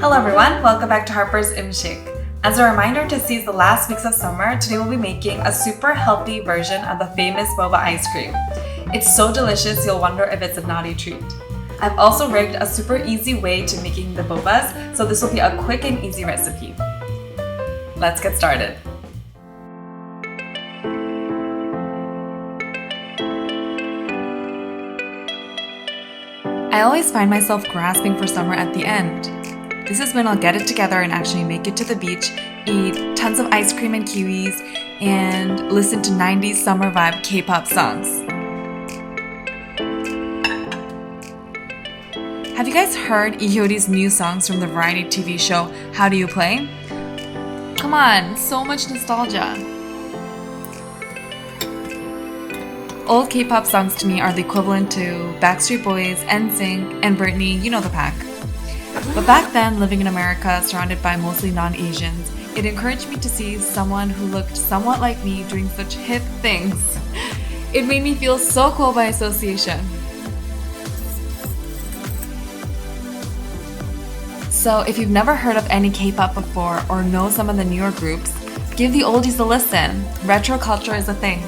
Hello everyone, welcome back to Harper's Chic. As a reminder to seize the last weeks of summer, today we'll be making a super healthy version of the famous boba ice cream. It's so delicious you'll wonder if it's a naughty treat. I've also rigged a super easy way to making the bobas, so this will be a quick and easy recipe. Let's get started. I always find myself grasping for summer at the end. This is when I'll get it together and actually make it to the beach, eat tons of ice cream and kiwis, and listen to 90s summer vibe K-pop songs. Have you guys heard Ihyori's new songs from the variety TV show How Do You Play? Come on, so much nostalgia. Old K-pop songs to me are the equivalent to Backstreet Boys, NSYNC, and Britney, you know the pack. But back then, living in America, surrounded by mostly non-Asians, it encouraged me to see someone who looked somewhat like me doing such hip things. It made me feel so cool by association. So if you've never heard of any K-pop before or know some of the newer groups, give the oldies a listen. Retro culture is a thing.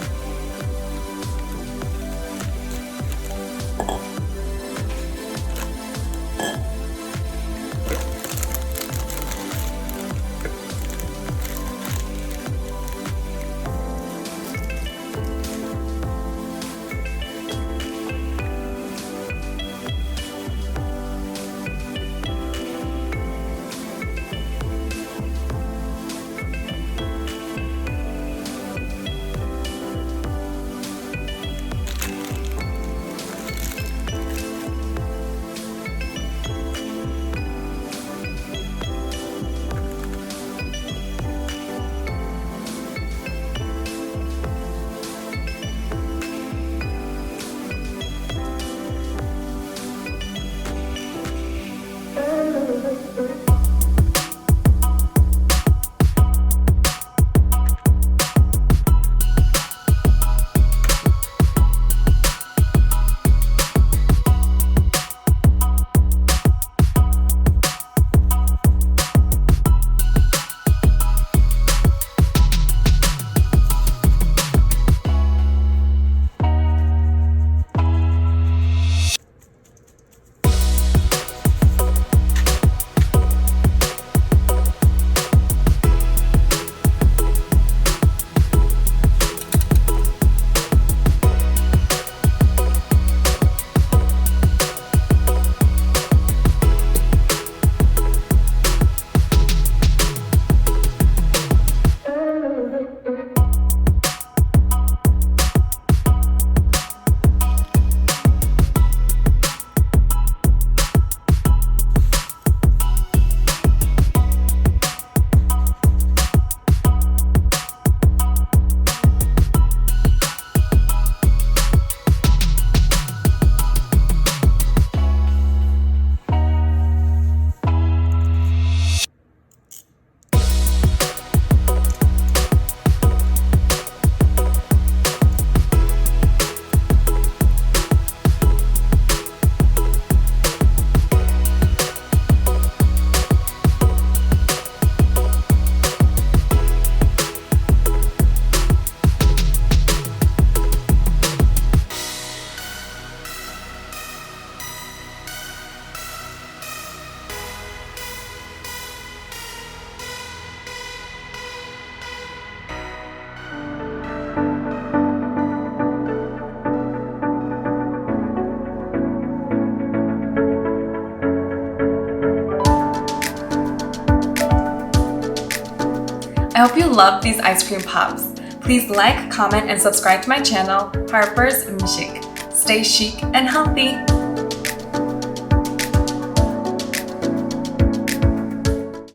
I hope you love these ice cream pops. Please like, comment, and subscribe to my channel, Harper's Chic. Stay chic and healthy.